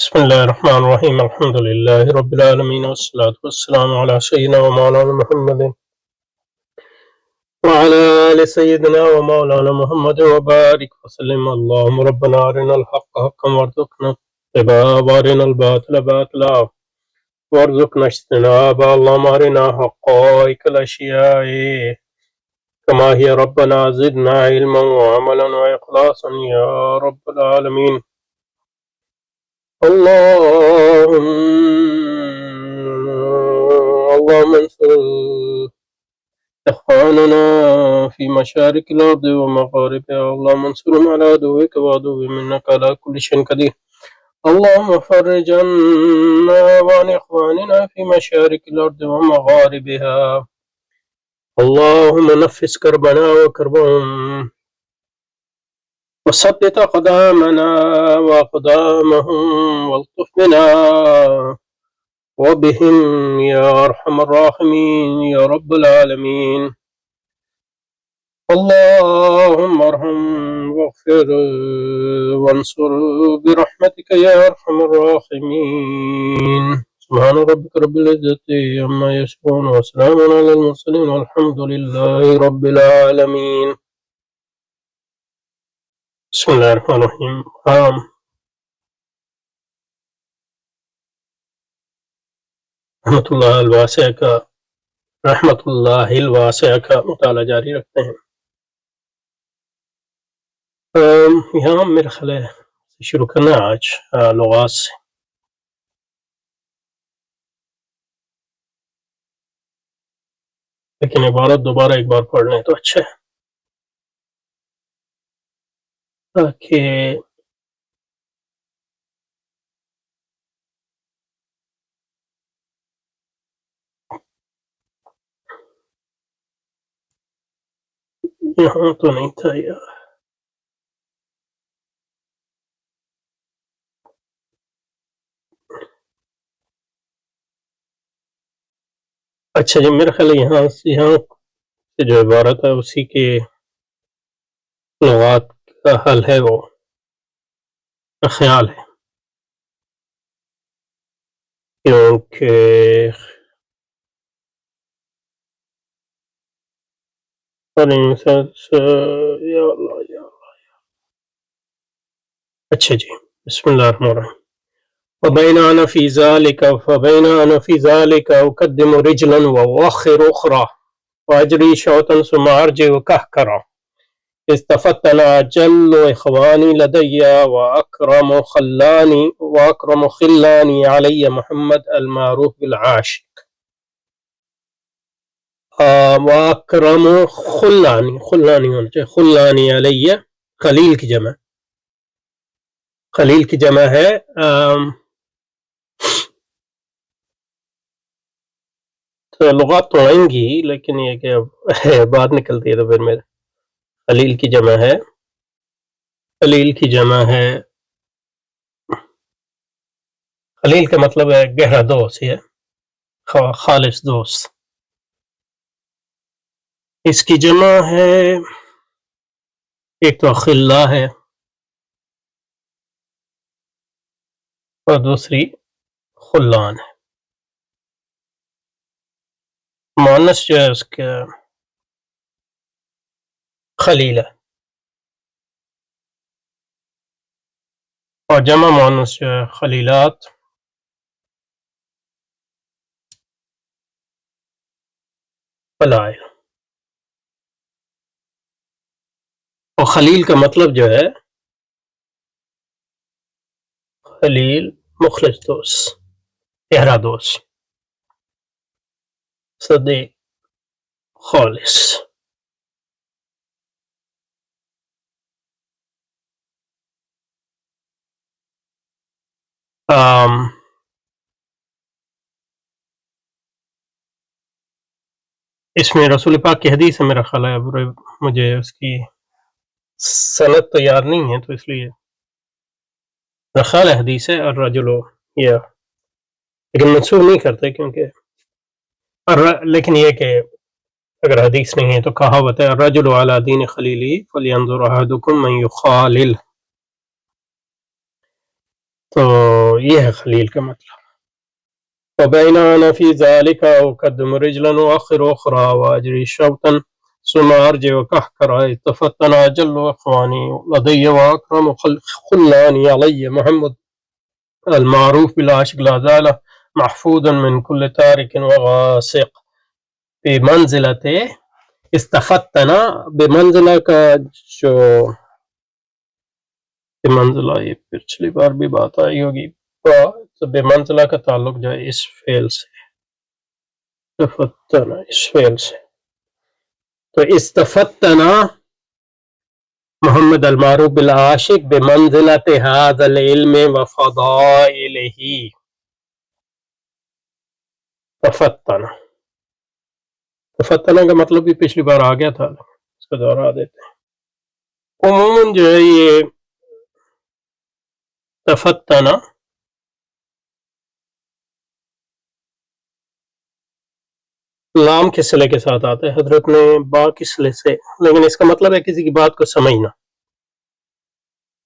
بسم الله الرحمن الرحيم الحمد لله رب العالمين والصلاة والسلام على سيدنا ومولانا محمد وعلى آل سيدنا ومولانا محمد وبارك وسلم. اللهم ربنا أرنا الحق حقا وارزقنا اتباعه وأرنا الباطل باطلا وارزقنا اجتنابه. اللهم أرنا حقائق الأشياء كما هي ربنا زدنا علما وعملا وإخلاصا يا رب العالمين. اللهم انصر إخواننا في مشارق الأرض ومغاربها. اللهم انصرهم على عدوك وعدوهم إنك على كل شيء قدير. اللهم فرج عنا وعن إخواننا في مشارق الأرض ومغاربها. اللهم نفس كربنا وكربهم وثبت أقدامنا وأقدامهم والطف بنا وبهم يا أرحم الراحمين يا رب العالمين. اللهم ارحم واغفر وانصر برحمتك يا أرحم الراحمين. سبحان ربك رب العزة عما يصفون وسلام على المرسلين والحمد لله رب العالمين. بسم اللہ الرحمن الرحیم. رحمت اللہ الواسع کا مطالعہ جاری رکھتے ہیں. یہاں میرا خیال ہے شروع کرنا ہے آج لغات سے. لیکن عبارت دوبارہ ایک بار پڑھ لیں تو اچھا ہے تاکہ یہاں تو نہیں تھا یار. اچھا جی، میرا خیال ہے یہاں سے جو عبارت ہے اسی کے لغات کا حل ہے، وہ خیال ہے. کیونکہ یا اللہ یا اللہ. اچھا جی، بسم اللہ الرحمن الرحیم. فبين أنا في ذلك أقدم رجلا وأؤخر أخرى وأجري شوطا ثم أرجع كهكرا. استفتنا أجل إخواني لدي وأكرم خلاني علي محمد المعروف بالعاشق. وأكرم خلاني علي. خلیل کی جمع ہے تو لغات تو آئیں گی، لیکن یہ کہ بات نکلتی ہے تو پھر میرے خلیل کی جمع ہے. خلیل کا مطلب ہے گہرا دوست، ہے خالص دوست. اس کی جمع ہے ایک تو خلا ہے اور دوسری خلان ہے. مؤنث جو ہے اس کا خلیل ہے اور جمع مؤنث جو ہے خلیلات. فلائل. اور خلیل کا مطلب جو ہے خلیل مخلص دوست، گہرا دوست، صدیق، خالص. اس میں رسول پاک کی حدیث ہے، میرا خیال ہے مجھے اس کی سند تو یاد نہیں ہے، تو اس لیے میرا خیال ہے حدیث ہے. الرجل یا لیکن منسوخ نہیں کرتے کیونکہ لیکن یہ کہ اگر حدیث نہیں ہے تو کہاوت ہے الرجل علی دین خلیلی فلینظر احدکم من یخالل. تو یہ ہے خلیل کا مطلب. وبين أنا في ذلك أقدم رجلا وأخر أخرى وأجري شوطا ثم أرجع كحكرا اتفتن أجل إخواني لدي وأكرم خلاني علي محمد المعروف بالعاشق لا زال محفوظا من كل تارك وغاسق بمنزلة استفتنا بمنزلہ کا جو بمنزلہ یہ پچھلی بار بھی بات آئی ہوگی تو بے منزلہ کا تعلق جو ہے اس فعل سے تفتنا اس فعل سے تو استفتنا محمد المعروف بالعاشق بمنزلت هذا العلم وفضائله تفتنا تفتنا کا مطلب بھی پچھلی بار آ گیا تھا اس کو دوہرا دیتے ہیں عموماً جو ہے یہ تفتنا لام کے صلے کے ساتھ آتا ہے حضرت نے با کے صلے سے لیکن اس کا مطلب ہے کسی کی بات کو سمجھنا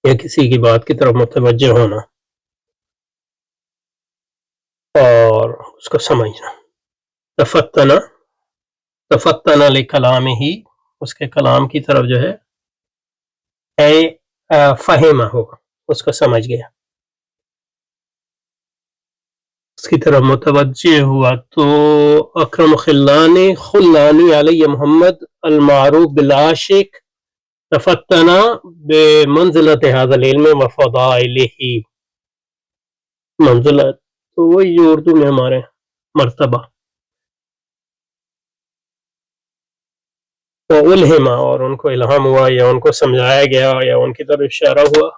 یا کسی کی بات کی طرف متوجہ ہونا اور اس کو سمجھنا. تفتنا تفتنا لکلامہ ہی اس کے کلام کی طرف جو ہے فہمہ ہو اس کو سمجھ گیا اس کی طرف متوجہ ہوا. تو اکرم خلانی علی محمد المعروف بالعاشق تفتنا بمنزلت هذا العلم وفضائلہ منزلت تو وہی جو اردو میں ہمارے مرتبہ الہما اور ان کو الہام ہوا یا ان کو سمجھایا گیا یا ان کی طرف اشارہ ہوا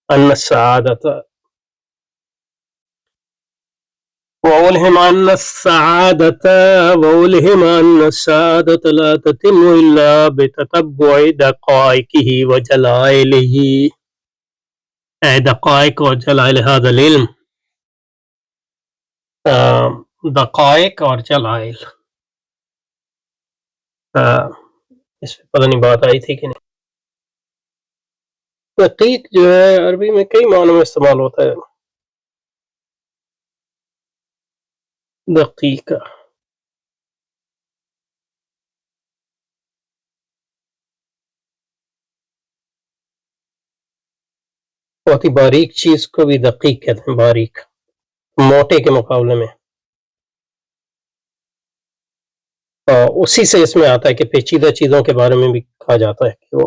ان السعادت وألهم أن السعادة لا تتم إلا بتتبع دقائقه وجلائله دقائق وجلائل هذا العلم دقائق اور جلائل اس پہ پتہ نہیں بات آئی تھی کہ نہیں. دقیق جو ہے عربی میں کئی معنوں میں استعمال ہوتا ہے. دقیقہ بہت ہی باریک چیز کو بھی دقیق کہتے ہیں باریک موٹے کے مقابلے میں اسی سے اس میں آتا ہے کہ پیچیدہ چیزوں کے بارے میں بھی کہا جاتا ہے کہ وہ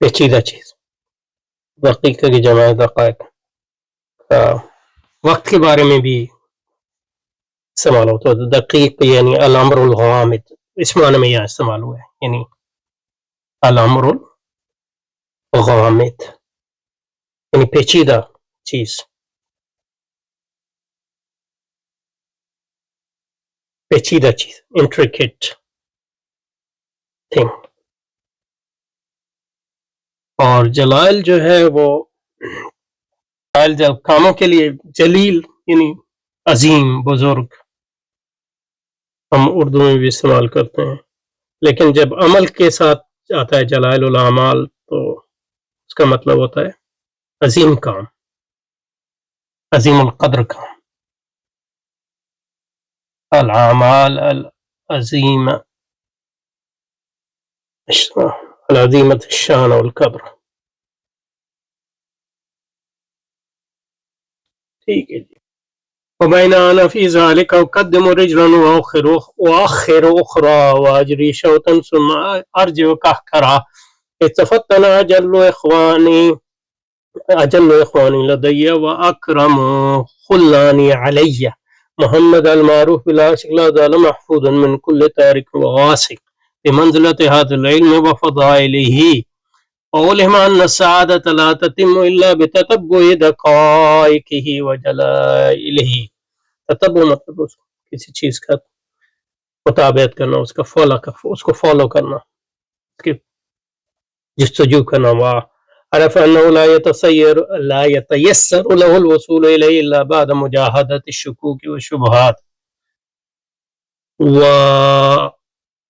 پیچیدہ چیز دقیقہ کی جمع دقائق وقت کے بارے میں بھی استعمال ہوتا ہے. دقیق یعنی الامر الغامض اس معنی میں یہاں استعمال ہوا ہے یعنی الامر الغامض یعنی پیچیدہ چیز پیچیدہ چیز انٹریکیٹ تھنگ. اور جلائل جو ہے وہ جب کاموں کے لیے جلیل یعنی عظیم بزرگ ہم اردو میں بھی استعمال کرتے ہیں لیکن جب عمل کے ساتھ آتا ہے جلائل الاعمال تو اس کا مطلب ہوتا ہے عظیم کام عظیم القدر کام الاعمال العظیم العظیمت الشان والقدر. ٹھیک ہے جی. وبين أنا في ذلك أقدم رجلا وأخر أخرى وأجري شوطا ثم أرجع كهكرا اتفتن أجل إخواني لدي وأكرم خلاني علي محمد المعروف بالعاشق لا زال محفوظا من كل تارك وغاسق بمنزلة هذا العلم وفضائله وأولهم أن السعادة لا تتم إلا بتتبع دقائقه وجلائله. تتبع مطلب کسی چیز کا مطابقت کرنا اس کو فالو کرنا اس کی جستجو کرنا. وعرف أنه لا يتيسر له الوصول إليه إلا بعد مجاهدة الشكوك والشبهات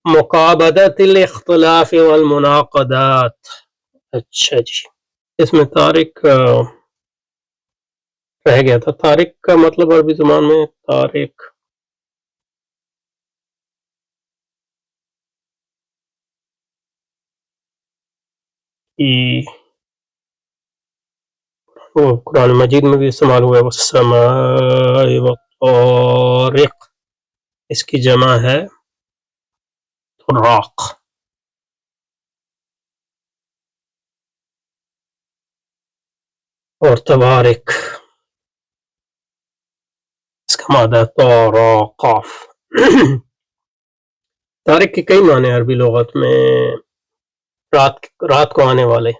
ومقابلة الاختلاف والمناقضات. اچھا جی اس میں طارق رہ گیا تھا. طارق کا مطلب عربی زبان میں طارق وہ قرآن مجید میں بھی استعمال ہوا ہے. والسماء والطارق اس کی جمع ہے طراق. اور تبارک اس کا مادہ طاراقاف. طارق کے کئی معنی عربی لغت میں رات کو آنے والے.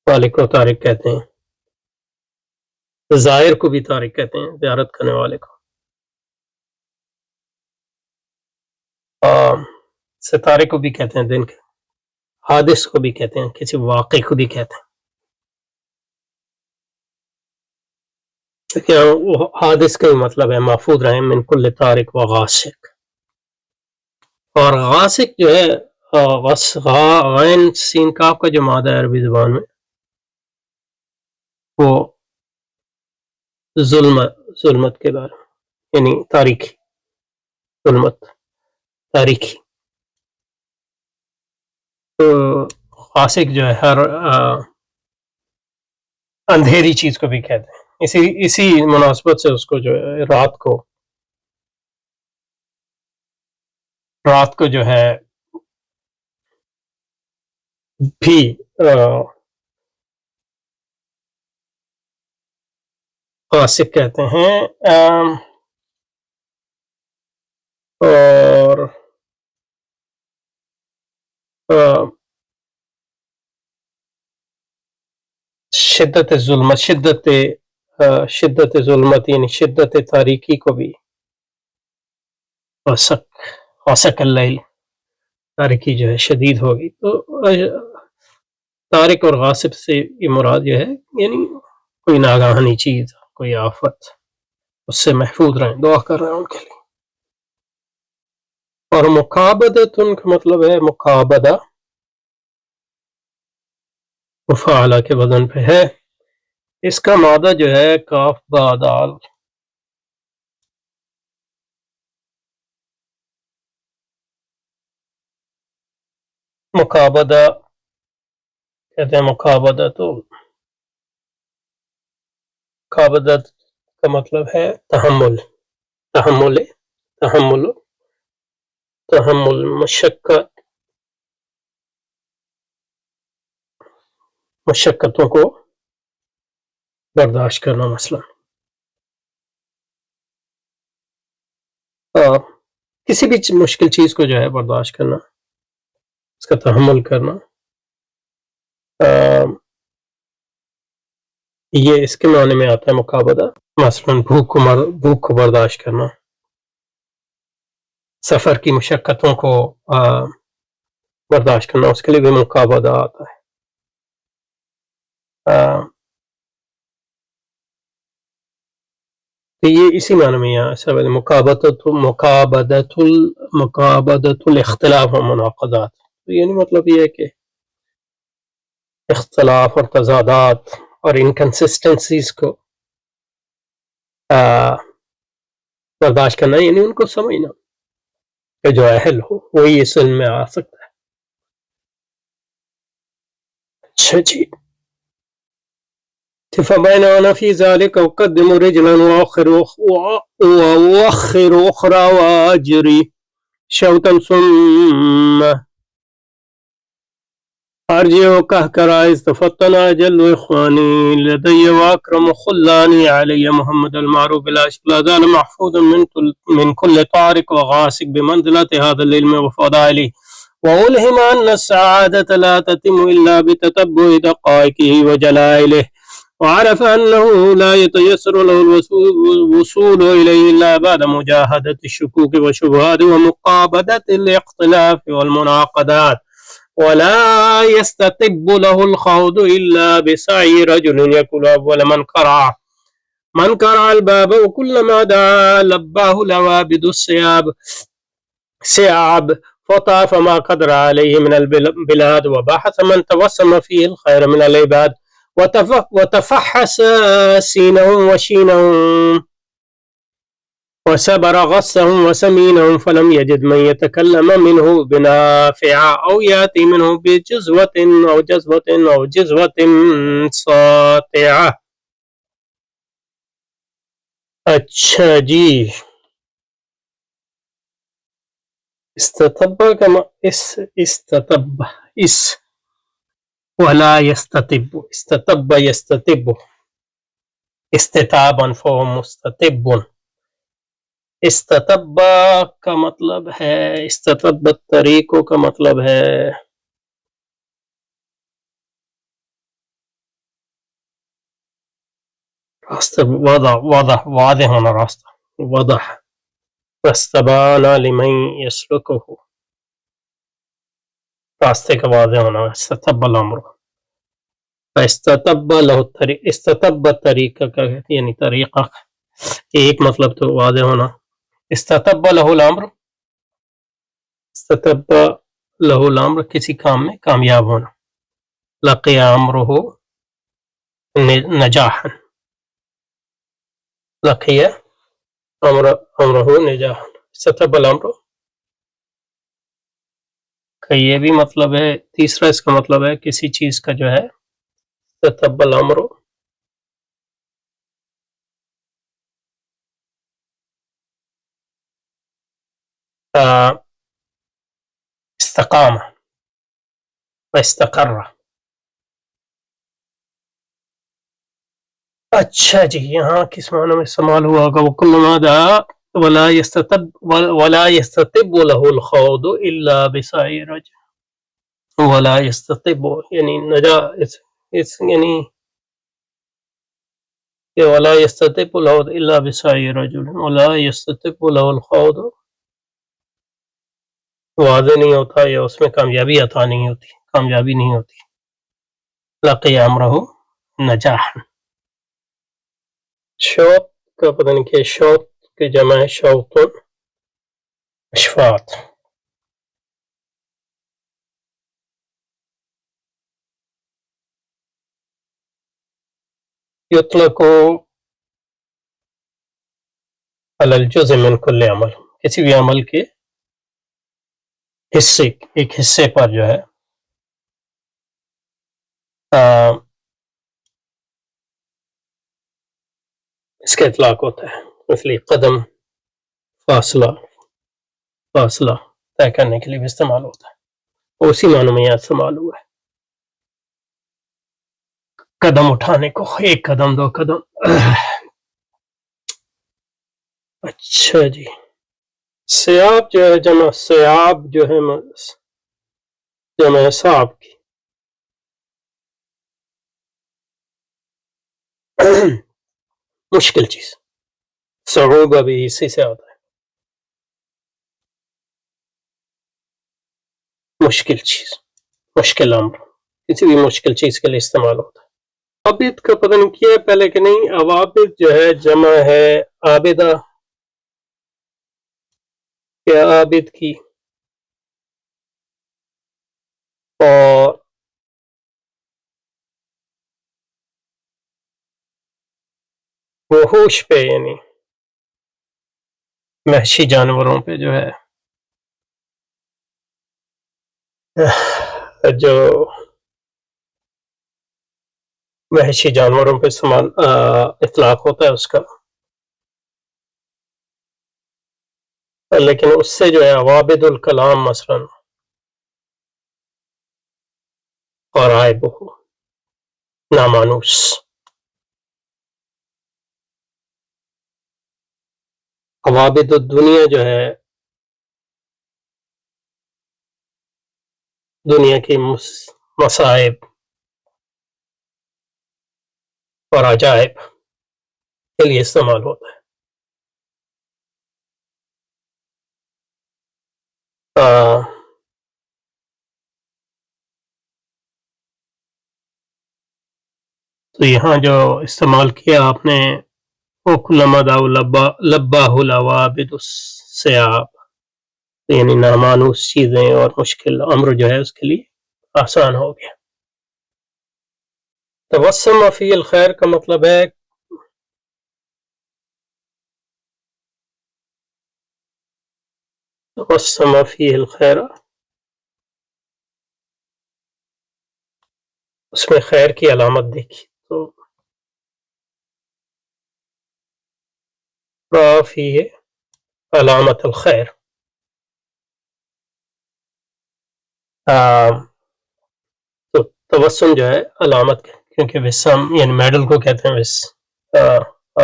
طارق کو طارق کہتے ہیں. زائر کو بھی طارق کہتے ہیں, زیارت کرنے والے کو. ستارے کو بھی کہتے ہیں دن کے. حادث کو بھی کہتے ہیں, کسی واقع کو بھی کہتے ہیں. وہ حادث کا ہی مطلب ہے محفوظ رہیں من کل طارق و غاسق. اور غاسق جو ہے غین سین کاف کا جو مادہ ہے عربی زبان میں وہ ظلمت کے بارے میں, یعنی تاریخی ظلمت تاریخی. تو غاسق جو ہے ہر اندھیری چیز کو بھی کہتے ہیں. اسی مناسبت سے اس کو جو ہے رات کو جو ہے بھی غاسق کہتے ہیں. اور شدت ظلمت شدت ظلمت یعنی شدت تاریکی کو بھی غسق اللیل, تاریکی جو ہے شدید ہوگی. تو طارق اور غاصب سے یہ مراد جو ہے یعنی کوئی ناگہانی چیز, کوئی آفت, اس سے محفوظ رہیں. دعا کر رہے ہیں ان کے لیے. اور مقابدت ان کا مطلب ہے مقابدہ, مفاعلہ کے وزن پہ ہے. اس کا مادہ جو ہے کاف با دال. مقابدہ کہتے ہیں. مقابدت کا مطلب ہے تحمل مشقتوں کو برداشت کرنا. مثلا کسی بھی مشکل چیز کو جو ہے برداشت کرنا, اس کا تحمل کرنا. یہ اس کے معنی میں آتا ہے مقابلہ. مثلا بھوک کو برداشت کرنا, سفر کی مشقتوں کو برداشت کرنا, اس کے لیے بھی مقابلہ آتا ہے. تو یہ اسی معنی میں یہاں مقابدت الاختلاف و مناقضات. تو یعنی مطلب یہ ہے کہ اختلاف اور تضادات اور انکنسسٹنسیز کو برداشت کرنا, یعنی ان کو سمجھنا کہ جو اہل ہو وہی اس علم میں آ سکتا ہے. اچھا جی. فبينما في ذلك أقدم رجلا وأؤخر أخرى وأجري شوطا ثم أرجع كهكرا استفتنا أجل إخواني لدي وأكرم خلاني علي محمد المعروف لا زال محفوظا من كل طارق وغاسق بمنزلة هذا العلم وفضائله. وألهم أن السعادة لا تتم إلا بتتبع دقائقه وجلائله. وعرف أنه لا يتيسر له الوصول إليه إلا بعد مجاهدة الشكوك والشبهات ومقابلة الاختلاف والمناقضات. ولا يستطب له الخوض إلا بسعي رجل يكون أول من قرع الباب وكلما دعا لباه لوابد السياب وطاف ما قدر عليه من البلاد وبحث من توسم فيه الخير من العباد وتفحص سينهم وشينهم وسبر غصهم وسمينهم فلم يجد من يتكلم منه بنافع أو يأتي منه بجزوة أو جزوة أو جزوة ساطعة. اچھا جی، استطب کا استطب اس ولا يستطب استطب يستطب استطابا فهو مستطب. استطب کا مطلب ہے، استطب طریقوں کا مطلب ہے راستہ، واضح ہونا، راستہ واضح. واستبان لمن يسلكه، راستے کا واضح ہونا. استطب الامر، استطب له الطریق، استطب طریقہ کا یعنی طریقہ، ایک مطلب تو واضح ہونا. استطب له الامر، استطب له الامر کسی کام میں کامیاب ہونا. لقي امره نجاحا، لقي امره نجاحا. استطب الامر کا یہ بھی مطلب ہے. تیسرا اس کا مطلب ہے کسی چیز کا جو ہے استطب الامر استقام واستقر. اچھا جی، یہاں کس معنی میں استعمال ہوا ہوگا؟ وَكُلُّ مَا دَعَا وَلَا يَسْتَطِبُّ لَهُ الْخَوْضُ إِلَّا بِسَعْيِ رَجُلٍ. وَلَا يَسْتَطِبُّ یعنی یعنی کہ وَلَا يَسْتَطِبُّ لَهُ إِلَّا بِسَعْيِ رَجُلٍ. وَلَا يَسْتَطِبُّ لَهُ الْخَوْضُ واضح نہیں ہوتا یا اس میں کامیابی عطا نہیں ہوتی، کامیابی نہیں ہوتی. لقي امره نجاحا. شوط کا پتہ نہیں کہ شوط کے جمع ہے شوط اشفاط. یطلق علی الجزء من کل عمل، کسی بھی عمل کے حصے، ایک حصے پر جو ہے اس کا اطلاق ہوتا ہے. اس لیے قدم، فاصلہ طے کرنے کے لیے بھی استعمال ہوتا ہے. اسی معنی میں یہاں استعمال ہوا ہے قدم اٹھانے کو، ایک قدم، دو قدم. اچھا جی، سیاب جو ہے جمع، سیاب جو ہے جمع صعب کی. مشکل چیز، صعوبہ بھی اسی سے آتا ہے. مشکل چیز، مشکل امر، کسی بھی مشکل چیز کے لیے استعمال ہوتا ہے. عابد کا پتہ نہیں کیا ہے پہلے کہ نہیں. عوابد جو ہے جمع ہے عابدہ یا عابد کی، اور وحوش پہ یعنی وحشی جانوروں پہ جو ہے جو وحشی جانوروں پہ اطلاق ہوتا ہے اس کا. لیکن اس سے جو ہے عوابد الکلام مثلا غرائب نامانوس. عوابد الدنیا جو ہے دنیا کی مصائب اور عجائب کے لیے استعمال ہوتا ہے. تو یہاں جو استعمال کیا آپ نے وَكُلَّمَا دَعَوْا لَبَّاهُ الْعَوَابِدُ السِّيَابُ، یعنی نامانوس چیزیں اور مشکل امر جو ہے اس کے لیے آسان ہو گیا. توسم فی الخیر کا مطلب ہے توسم فی الخیر، اس میں خیر کی علامت دیکھی تو رأى فیہ علامت الخیر. تو تبسم جو ہے علامت، کیونکہ وسم یعنی میڈل کو کہتے ہیں وس،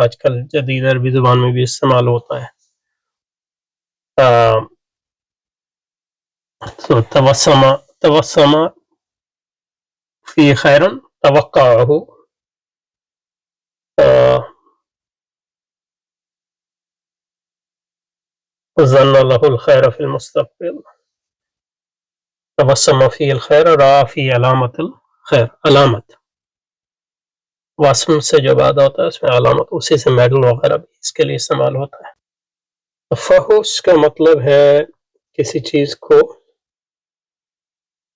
آج کل جدید عربی زبان میں بھی استعمال ہوتا ہے. تو توسم فی خیرن توقعہ، ظن له الخیر فی المستقبل. تبسم فی الخیر رأى فی علامت الخیر، علامت واسم سے جو بعد ہوتا ہے اس میں علامت، اسی سے میڈل وغیرہ بھی اس کے لیے استعمال ہوتا ہے. تفحص کا مطلب ہے کسی چیز کو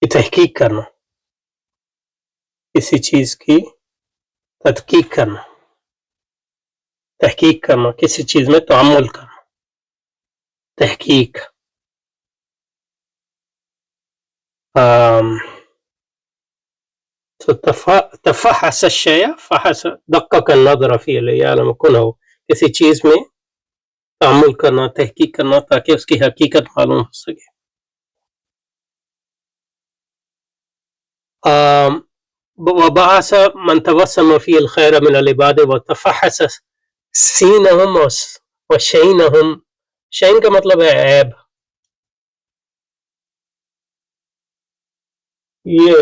کی تحقیق کرنا، کسی چیز کی تحقیق کرنا، تحقیق کرنا، کسی چیز میں تعامل کرنا، تحقیق. تفحص الشیء فحص دقق النظر فی لیعلم کنہ، کسی چیز میں تعامل کرنا، تحقیق کرنا تاکہ اس کی حقیقت معلوم ہو سکے. وبحث من تبسم فی الخیر من العباد وتفحص سینہم وشینہم. شین کا مطلب ہے عیب. یہ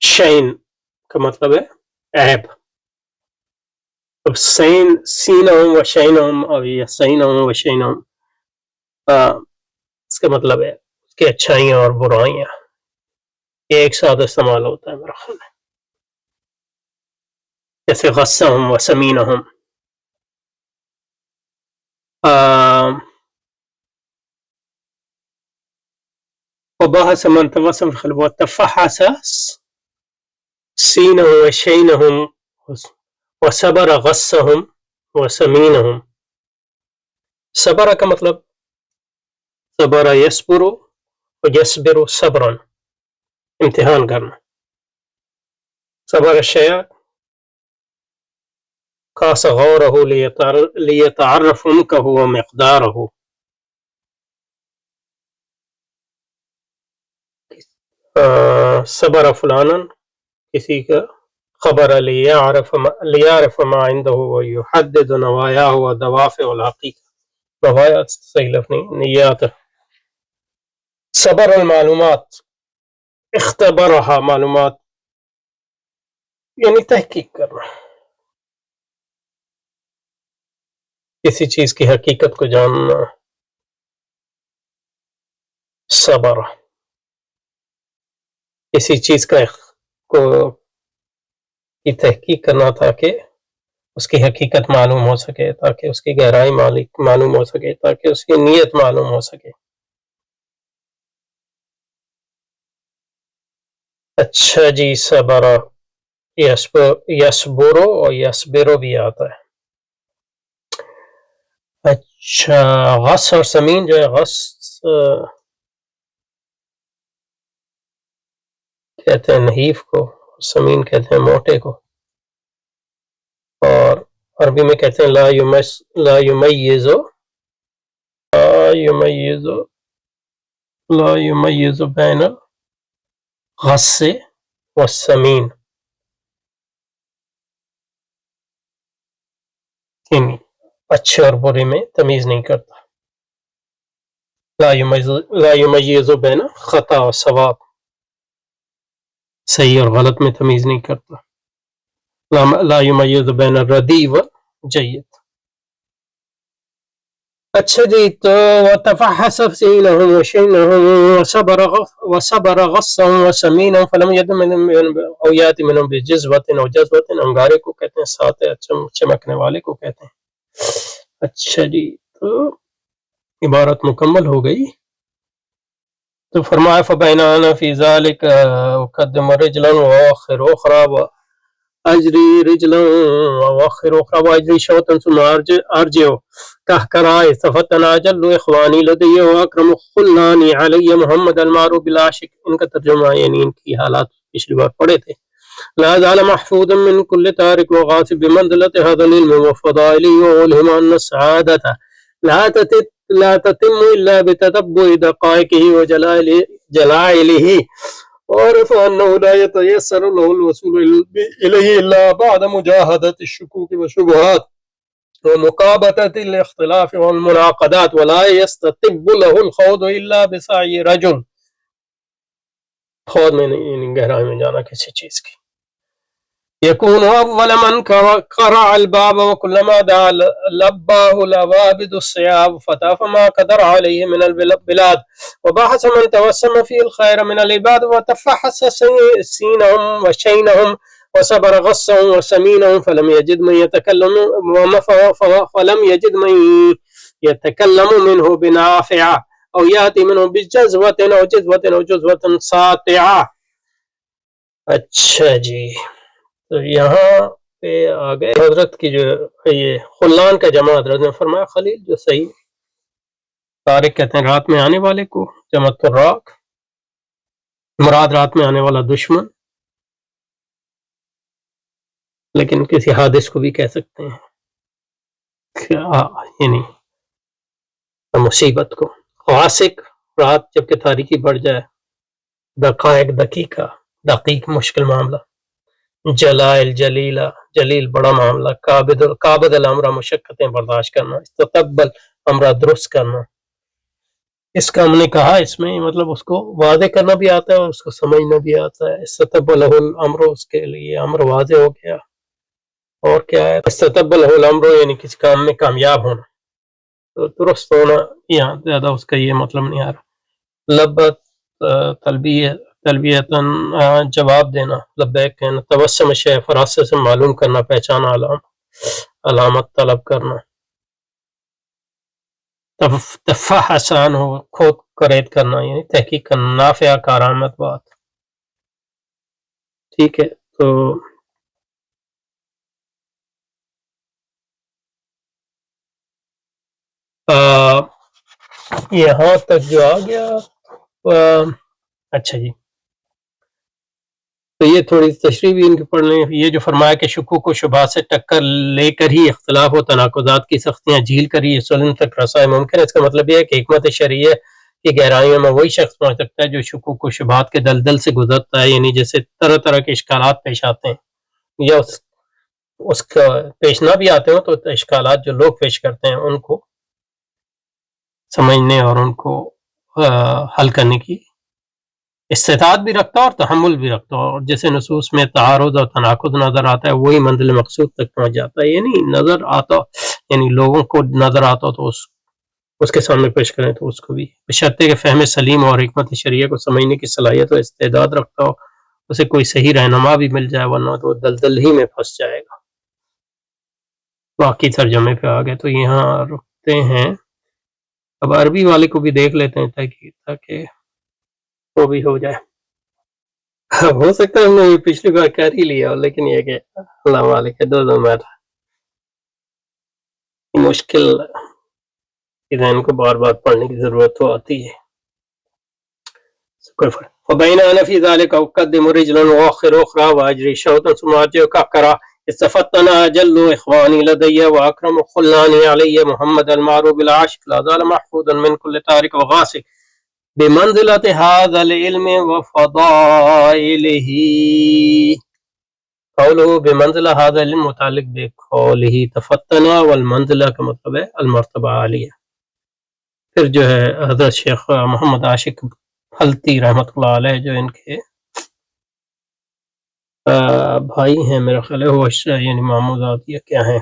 شین کا مطلب ہے عیب. اب سینہم وشینہم اور یسینہم وشینہم اس کا مطلب ہے اس کی اچھائیاں اور برائیاں، یہ ایک ساتھ استعمال ہوتا ہے میرا خیال ہے. جیسے غصہم وسمینہم. وبحث من تبسم فی الخیر وتفحص سینہم وشینہم وصبر غصہم وسمینہم. صبر کا مطلب صبر یصبر ویصبر صبرا، امتحان کرنا. صبر الشیء قاس غورہ لیتعرف عمقہ ومقدارہ. صبر فلانا، کسی کا خبر لیعرف ما عنده ویحدد نوایاہ ودوافع الحقیقہ. نوایات صحیح لفظ نہیں، نیات. صبر المعلومات، اختبرها معلومات یعنی تحقیق کرنا، کسی چیز کی حقیقت کو جاننا. صبر کسی چیز کی تحقیق کرنا تاکہ اس کی حقیقت معلوم ہو سکے، تاکہ اس کی گہرائی معلوم ہو سکے، تاکہ اس کی نیت معلوم ہو سکے. اچھا جی، صبر یصبر اور یصبر بھی آتا ہے. اچھا، غص اور سمین جو ہے، غص کہتے ہیں نحیف کو، سمین کہتے ہیں موٹے کو، اور عربی میں کہتے ہیں لا یمیز بین الغص والسمین. اچھے اور برے میں تمیز نہیں کرتا. لا یمیز بین خطا و ثواب، صحیح اور غلط میں تمیز نہیں کرتا. لا یمیز بین الردی و جید. اچھا جی، تو وتفحص سینہم وشینہم وصبر غصہم وسمینہم فلم یأت منہم بجذبۃ او جذبۃ. انگارے کو کہتے ہیں، ساتھ چمکنے والے کو کہتے ہیں. اچھا جی، تو عبارت مکمل ہو گئی. تو فرمایا فبین انا فی ذلک اقدم رجلا واخر اخرى واجری رجلا واخر اخرى واجری شوطا ثم ارجع کہکرا استفتنا جل اخوانی لدی واکرم خلانی علی محمد المعروف بالعاشق. ان کا ترجمہ یعنی ان کی حالات پچھلی بار پڑھے تھے. لا زال محفوظا من كل تارك وغاصب بمنزلة هذا العلم وفضائله وعلم أن السعادة لا تتم إلا بتتبع دقائقه وجلائله وعرف أنه لا يتيسر له الوصول إليه إلا بعد مجاهدة الشكوك والشبهات ومقابلة الاختلاف والمناقضات ولا يستتب له الخوض إلا بسعي رجل. خوض میں نہیں گہرائی میں جانا کسی چیز کی. يكون أول من قرع الباب وكلما دعا لباه الأوابد الصياب فتى فما قدر عليه من البلاد وباحث من توسم فيه الخير من العباد وتفحص سينهم وشينهم وصبر غصهم وسمينهم فلم يجد من يتكلم منه بنافع أو يأتي منه بجزوة أو جزوة ساطعة. اچھا جی، تو یہاں پہ آگئے حضرت کی جو یہ خلان کا جمع حضرت نے فرمایا خلیل، جو صحیح طارق کہتے ہیں رات میں آنے والے کو، جمع طراق مراد رات میں آنے والا دشمن، لیکن کسی حادث کو بھی کہہ سکتے ہیں یعنی مصیبت کو. عاشق رات جب کہ تاریکی بڑھ جائے، دقائق دقیق مشکل معاملہ، جلائل جلیلہ جلیل بڑا معاملہ، قابض الامر مشقتیں برداشت کرنا، استقبل امرہ درست کرنا. اس کا ہم نے کہا اس میں مطلب اس کو واضح کرنا بھی آتا ہے اور اس کو سمجھنا بھی آتا ہے. استقبل الامر، اس کے لیے امر واضح ہو گیا. اور کیا ہے استقبل الامر یعنی کسی کام میں کامیاب ہونا، تو درست ہونا. یہاں زیادہ اس کا یہ مطلب نہیں آ رہا. لبت تلبیتاً جواب دینا، لبیک کہنا. توسم شے فراست سے معلوم کرنا، پہچانا، علامت طلب کرنا. تفحص عنہ کھود کرید کرنا یعنی تحقیق کرنا. نافع کارآمد بات. ٹھیک ہے، تو یہاں تک جو آ گیا. اچھا جی، تو یہ تھوڑی تشریح بھی ان کی پڑھ لیں. یہ جو فرمایا کہ شکوک و شبہات سے ٹکر لے کر ہی اختلاف و تناقضات کی سختیاں جھیل کر ہی سلم تک رسائی ممکن ہے. اس کا مطلب یہ ہے کہ حکمت شرعیہ کی گہرائیوں میں وہی شخص پہنچ سکتا ہے جو شکوک و شبہات کے دلدل سے گزرتا ہے، یعنی جیسے طرح طرح کے اشکالات پیش آتے ہیں یا اس کا پیش نہ بھی آتے ہوں تو اشکالات جو لوگ پیش کرتے ہیں ان کو سمجھنے اور ان کو حل کرنے کی استطاعت بھی رکھتا اور تحمل بھی رکھتا. اور جیسے نصوص میں تعارض اور تناقض نظر آتا ہے وہی منزل مقصود تک پہنچ جاتا ہے. یعنی نظر آتا یعنی لوگوں کو نظر آتا تو اس کے سامنے پیش کریں تو اس کو بھی بشرطے کہ فہم سلیم اور حکمت شرعیہ کو سمجھنے کی صلاحیت و استعداد رکھتا ہو، اسے کوئی صحیح رہنما بھی مل جائے، ورنہ تو دلدل ہی میں پھنس جائے گا. باقی ترجمے پہ آ گئے تو یہاں رکتے ہیں. اب عربی والے کو بھی دیکھ لیتے ہیں تاکہ وہ بھی ہو جائے. ہو سکتا ہے ہم نے پچھلی بار کر ہی لیا، لیکن یہ کہ اللہ علیہ دو مشکل ان کو بار بار پڑھنے کی ضرورت تو آتی ہے. فبین انا فی ذلک اقدم رجلا واخر اخرى واجری شوطا ثم ارجع کہکرا استفتنا جل اخوانی لدی واکرم خلانی علی محمد المعروف بالعاشق لا زال محفوظا من كل تارک وغاصب بمنزلة هذا العلم وفضائله. قوله بمنزلہ هذا العلم متعلق بقوله تفتنا، والمنزلہ کا مطلب ہے المرتبہ عالیہ. پھر جو ہے حضرت شیخ محمد عاشق پھلتی رحمۃ اللہ علیہ جو ان کے بھائی ہیں میرا خیال ہے، وہ یعنی ماموزات یا کیا ہیں،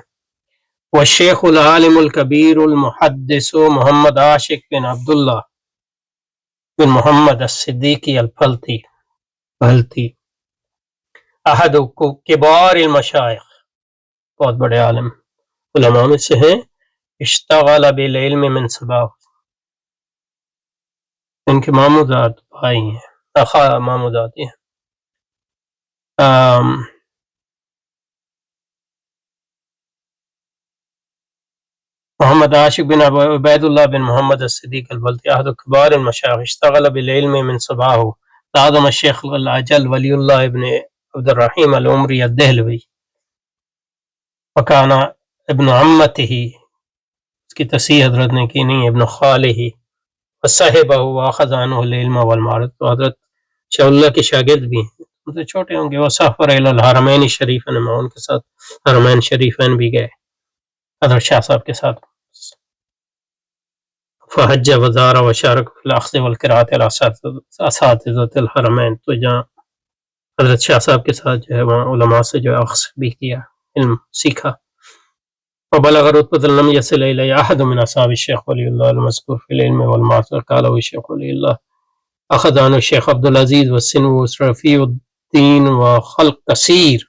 والشیخ العالم الکبیر المحدث محمد عاشق بن عبداللہ بن محمد الصدیقی الپھلتی احد کبار المشائخ، بہت بڑے عالم علماء میں سے ہیں. اشتغل بالعلم من صباح، ان کے مامودات بھائی ہیں، مامودات ہیں۔ محمد عاشق بن عبید اللہ بن محمد الصدیق البلخی احد کبار المشایخ اشتغل بالعلم من صباح، اعظم الشیخ العجل ولی اللہ ابن عبد الرحیم العمری الدہلوی، وکانا ابن عمتہ، اس کی تصحیح حضرت نے کی نہیں، ابن خالہ، وصحبہ واخذ عنہ العلم والمعرفۃ، تو حضرت شاہ اللہ کے شاگرد بھی ہیں، ان سے چھوٹے ہوں گے۔ وسافر الی الحرمین الشریفین، میں ان کے ساتھ حرمین شریفین بھی گئے حضرت شاہ صاحب کے ساتھ۔ فحج وزارہ وشارک فی الاخذ والقراءۃ اساتذۃ الحرمین، تو جہاں حضرت شاہ صاحب کے ساتھ جو ہے وہاں علماء سے جو ہے اخذ بھی کیا، علم سیکھا۔ وبلغ رتبۃ لم يصل الی احد من اصحاب الشیخ ولی اللہ المذکور فی العلم والمعرفۃ، قال الشیخ ولی اللہ اخذ عنہ الشیخ عبد العزیز والسن رفیع الدین وخلق کثیر،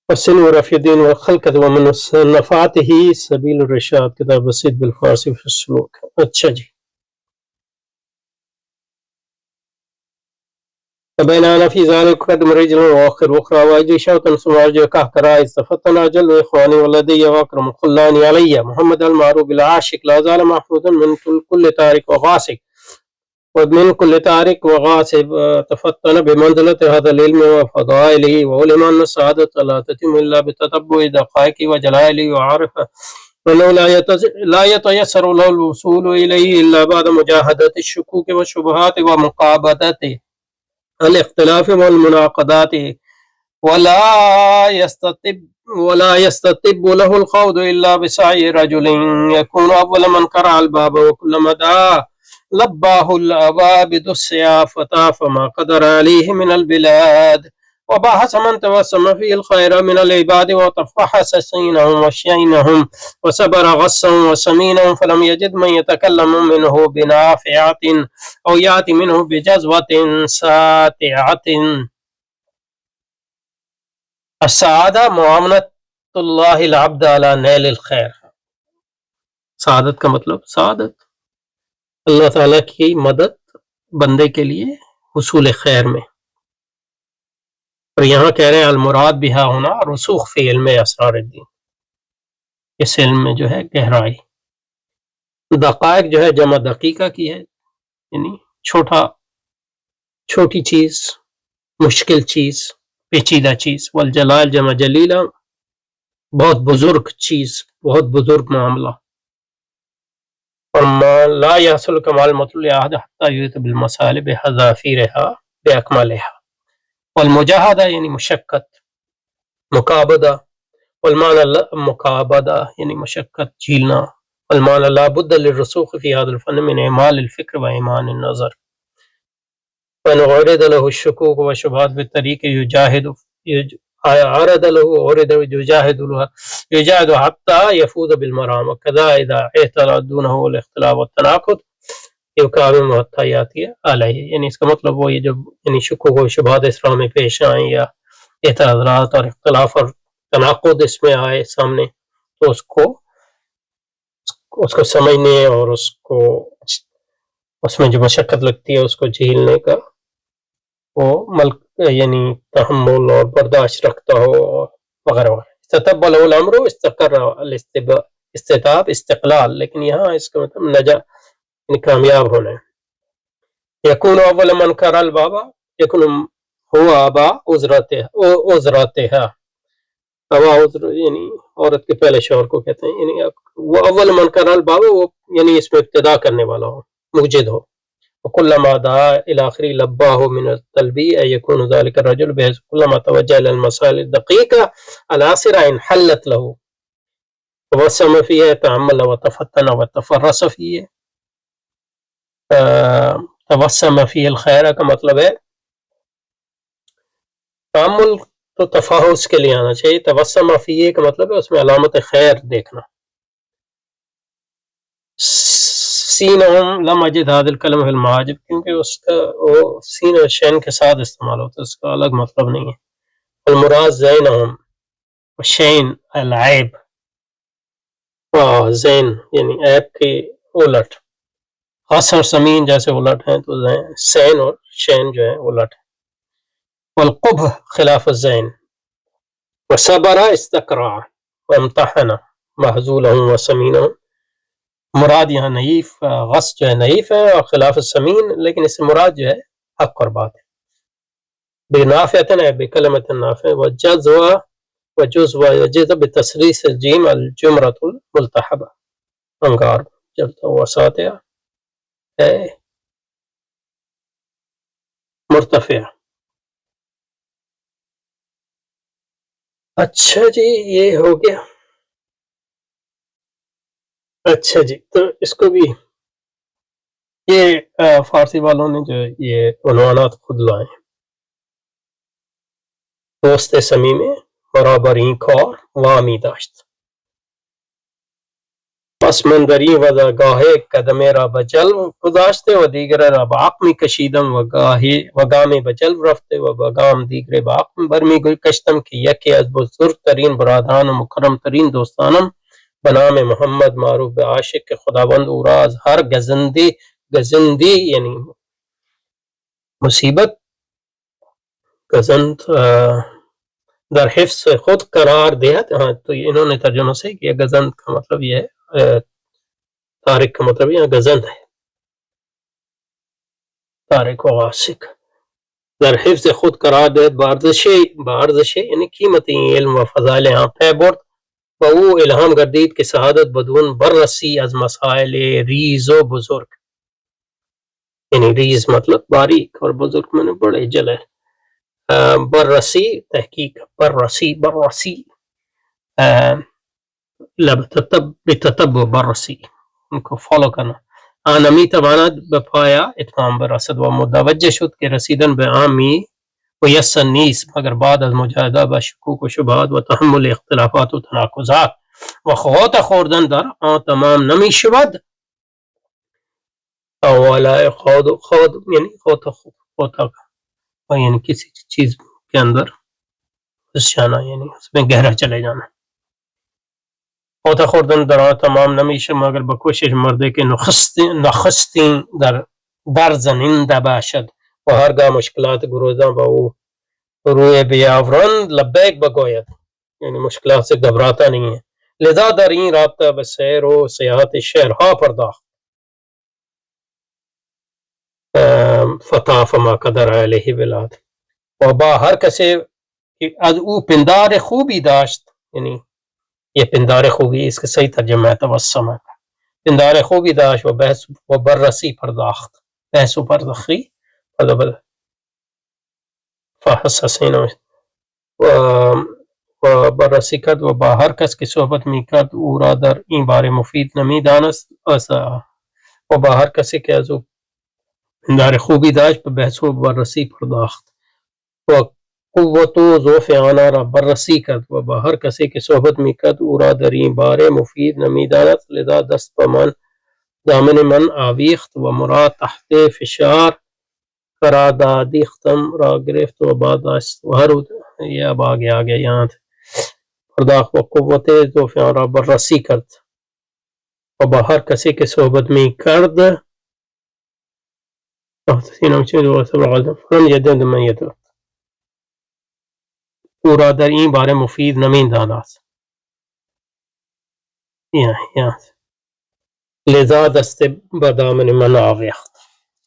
والسن رفیع الدین وخلق، ومن مصنفاته سبیل الرشاد، کتاب بسیط بالفارسی فی السلوک۔ اچھا جی، فبيننا في ذلك قدم رجل واخر واخرى واجري شوطا ثم ارجع كهكرا استفتنا اجل اخواني ولدي واكرم خلاني علي محمد المعروف العاشق لا زال محفوظا من كل تارك وغاسق، ومن كل تارك وغاسب تفتن بمنزلة هذا العلم وفضائله، وعلم أن السعادة لا تتم إلا بتتبع دقائق وجلائله، وعرف أنه لا يتيسر له الوصول إليه إلا بعد مجاهدة الشكوك والشبهات ومقابلة الاختلاف والمناقضات، ولا يستطب له الخوض إلا بسعي رجل يكون أول من قرع الباب، وكلما دعا لباه الأبابد السياف، وطاف ما قدر عليه من البلاد، وباحث من توسم فيه الخير من العباد، وتفحص سينهم وشينهم، وصبر غصهم وسمينهم، فلم يجد من يتكلم منه بنافعة أو يأتي منه بجزوة ساتعة۔ السعادة معاملة اللہ العبد على نیل الخیر، سعادت کا مطلب سعادت اللہ تعالیٰ کی مدد بندے کے لیے حصول خیر میں، اور یہاں کہہ رہے ہیں المراد بہا ہونا رسوخ فی علم اسرار الدین، اس علم میں جو ہے گہرائی۔ دقائق جو ہے جمع دقیقہ کی ہے، یعنی چھوٹی چیز، مشکل چیز، پیچیدہ چیز، والجلال جمع جلیلہ، بہت بزرگ چیز، بہت بزرگ معاملہ، اور ما لا يحصل کمال مطلوب احد حتی یحیط بالمسائل بحذافیرها باکملها، والمجاہدہ یعنی مشقت، مقابدہ، والمعنی مقابدہ یعنی مشقت جھیلنا، والمعنی لا بد للرسوخ فی هذا الفن من اعمال الفکر و ایمان النظر، وان عرض له الشکوک والشبہات بالطریق عرض له يجاهد حتى يفوز بالمرام، وكذا اذا اعترض دونه الاختلاف والتناقض يقاوم حتى ياتي عليه، یعنی اس کا مطلب وہ یہ جب یعنی شکوک و شبہات اس راہ میں پیش آئیں یا اعتراضات اور اختلاف اور تناقض اس میں آئے سامنے، تو اس کو سمجھنے اور اس میں جو مشقت لگتی ہے اس کو جھیلنے کا وہ یعنی تحمل اور برداشت رکھتا ہو وغیرہ وغیرہ۔ استتب له الامر استقر استتاب استقلال، لیکن یہاں اس کا مطلب یعنی کامیاب ہونا ہے۔ یکون اول من قرع الباب، یکون هو ابا عذرتها، ابا عذر یعنی عورت کے پہلے شوہر کو کہتے ہیں، یعنی وہ اول من قرع الباب، وہ یعنی اس میں ابتدا کرنے والا ہو، موجد ہو۔ وكلما دعا الى اخره لباه من التلبية أن يكون ذلك الرجل بحيث كلما توجه الى المسائل الدقيقة العاصرة انحلت له، توسم فيها، تعمل وتفتن وتفرس فيه، توسم فيه الخير کا مطلب ہے تعمل تو تفحص کے لیے آنا چاہیے، توسم فيه کا مطلب ہے اس میں علامت خیر دیکھنا۔ سینہم لم اجد هذا الکلمہ فی المعاجم، کیونکہ اس کا وہ سین اور شین کے ساتھ استعمال ہوتا ہے، اس کا الگ مطلب نہیں ہے۔ المراد زینہم وشین العیب، زین یعنی ایپ کے الٹ، خاص اور سمین جیسے الٹ ہیں تو سین اور شین جو ہے الٹ ہے. والقبح خلاف الزین. وصبر استقرا وامتحن محذولہ وسمینہ. مراد یہاں نحیف غص جو ہے نحیف ہے، اور خلاف السمین لیکن اس سے مراد جو ہے حق اور بات ہے. بنافعتن ہے بکلمت نافع. وجزو یجز بتصریح الجیم الجمرۃ الملتحبہ. انگار جلتا ہوا ساتیا ہے مرتفع. اچھا جی یہ ہو گیا. اچھا جی تو اس کو بھی یہ فارسی والوں نے جو یہ عنوانات خود لائے ہیں. دوست سمیم برابری کار وامی داشت. پس منظری و گاہ قدم را بجل گذاشته و دیگر را به عقم کشیدم و گام بجل رفته و به گام دیگر به عقم برمی کشتم که یکی از بزرگترین برادران و مکرمترین دوستانم به نام محمد معروف به عاشق که خداوند او را از هر گزندی یعنی مصیبت گزند در حفظ خود قرار دہت. ہاں تو انہوں نے ترجمہ سے کیا گزند کا مطلب یہ ہے، تارک کا مطلب یہاں گزند ہے، تارک و عاشق. در حفظ خود قرار دہت بارزش یعنی قیمتی علم و فضائل یہاں پہ برد و او الہام گردید کہ سعادت بدون بررسی از مسائل ریز و بزرگ. یعنی ریز مطلب باریک اور بزرگ میں نے بڑے جل ہے. بررسی تحقیق، بررسی بتتبع بررسی ان کو فالو کرنا. آنمی تواند بپایا اتمام برسد و متوجہ شد کہ رسیدن به عامی و یسن نیست مگر بعد از مجاهده با شکوک و شبهات و تحمل اختلافات و تناقضات و خواهات خوردن در آن تمام نمی شود. اولا خود یعنی خود یعنی کسی چیز کے اندر گھس جانا، یعنی اس میں گہرا چلے جانا. خواهات خوردن در آن تمام نمی شود مگر بکوشش مرده که نخستین در برزننده باشد و هرگاه مشکلات گروزان با او روی بیاورند لبیک بگوید، یعنی مشکلات سے گھبراتا نہیں ہے. لذا در این رابطہ به سیر و سیاحت شهرها پرداخت. فتح فما قدر علیه بلاد. و با هر کسی که از او پندار خوبی داشت، یعنی یہ پندار خوبی اس کا صحیح ترجمہ ہے توسم ہے، پندار خوبی داشت و بحث و بررسی پرداخت، بحث و بررسی فحسسین و بررسی کرد و با هر کس که صحبت می کرد او را در این باره مفید نمی دانست و با هر کسی که از او پندار خوبی داشت به بحث و بررسی پرداخت و قوت و ضعف آنها را بررسی کرد و با هر کسی که صحبت می کرد او را در این باره مفید نمی دانست. لذا دست به من دامن من آویخت و مرا تحت فشار قرار دادیختم را گرفت و بعد است و هر یہ اب آگے یہاں پرداخت و قوت ضعف آن را بررسی کرد و با هر کسی که صحبت می کرد فرم یدن من یدن او را در این باره مفید نمی دانست. لذا دست بدامن من آویخت.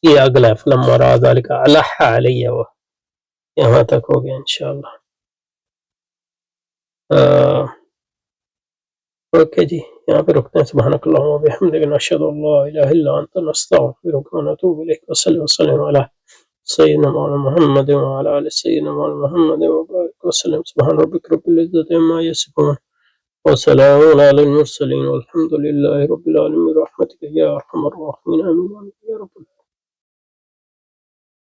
یہ اگلا فلما را ذلك الح علی و یہاں تک ہو گیا انشاءاللہ. اوکے جی یہاں پہ رکتے ہیں. سبحانک اللہم و بحمدک نشہد ان لا الہ الا انت نستغفرک و نتوب الیک و صلی وسلم علی سیدنا مولانا محمد وعلى آل سيدنا مولانا محمد وبارك وسلم. سبحان ربك رب العزة عما يصفون وسلام على المرسلين والحمد لله رب العالمين برحمتك يا أرحم الراحمين آمين يا رب العالمين.